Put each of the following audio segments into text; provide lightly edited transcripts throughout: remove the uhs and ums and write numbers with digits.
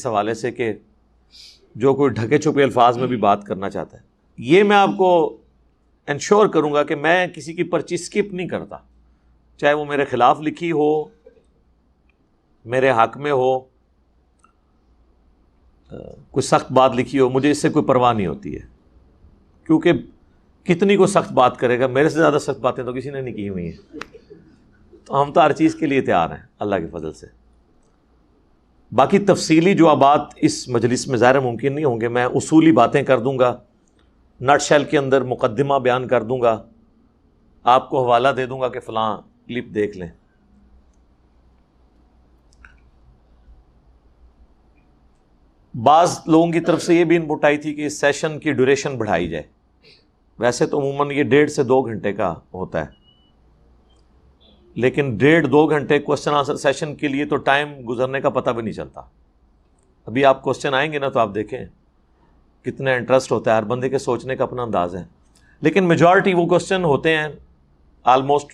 اس حوالے سے کہ جو کوئی ڈھکے چھپے الفاظ میں بھی بات کرنا چاہتا ہے، یہ میں آپ کو انشور کروں گا کہ میں کسی کی پرچی سکپ نہیں کرتا، چاہے وہ میرے خلاف لکھی ہو، میرے حق میں ہو، کوئی سخت بات لکھی ہو، مجھے اس سے کوئی پرواہ نہیں ہوتی ہے، کیونکہ کتنی کو سخت بات کرے گا، میرے سے زیادہ سخت باتیں تو کسی نے نہیں کی ہوئی ہیں، تو ہم تو ہر چیز کے لیے تیار ہیں اللہ کے فضل سے۔ باقی تفصیلی جوابات اس مجلس میں ظاہر ممکن نہیں ہوں گے، میں اصولی باتیں کر دوں گا، نٹ شیل کے اندر مقدمہ بیان کر دوں گا، آپ کو حوالہ دے دوں گا کہ فلاں کلپ دیکھ لیں۔ بعض لوگوں کی طرف سے یہ بھی انپٹ آئی تھی کہ اس سیشن کی ڈیوریشن بڑھائی جائے، ویسے تو عموماً یہ 1.5 سے 2 گھنٹے کا ہوتا ہے، لیکن 1.5-2 گھنٹے کوسچن آنسر سیشن کے لیے تو ٹائم گزرنے کا پتہ بھی نہیں چلتا۔ ابھی آپ کوسچن آئیں گے نا تو آپ دیکھیں کتنا انٹرسٹ ہوتا ہے، ہر بندے کے سوچنے کا اپنا انداز ہے، لیکن میجورٹی وہ کوسچن ہوتے ہیں آلموسٹ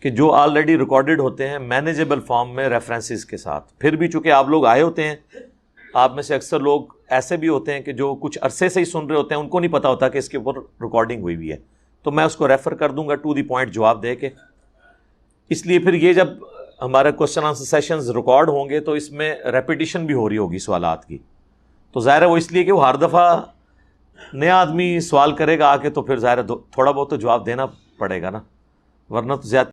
کہ جو آلریڈی ریکارڈڈ ہوتے ہیں مینیجیبل فارم میں ریفرنسز کے ساتھ۔ پھر بھی چونکہ آپ لوگ آئے ہوتے ہیں، آپ میں سے اکثر لوگ ایسے بھی ہوتے ہیں کہ جو کچھ عرصے سے ہی سن رہے ہوتے ہیں، ان کو نہیں پتا ہوتا کہ اس کے اوپر ریکارڈنگ ہوئی ہوئی ہے، تو میں اس کو ریفر کر دوں گا ٹو دی پوائنٹ جواب دے کے۔ اس لیے پھر یہ جب ہمارے کوسچن آنسر سیشنز ریکارڈ ہوں گے تو اس میں ریپیٹیشن بھی ہو رہی ہوگی سوالات کی، تو ظاہر ہے وہ اس لیے کہ وہ ہر دفعہ نیا آدمی سوال کرے گا آ کے، تو پھر ظاہر ہے تھوڑا بہت تو جواب دینا پڑے گا نا، ورنہ تو زیادہ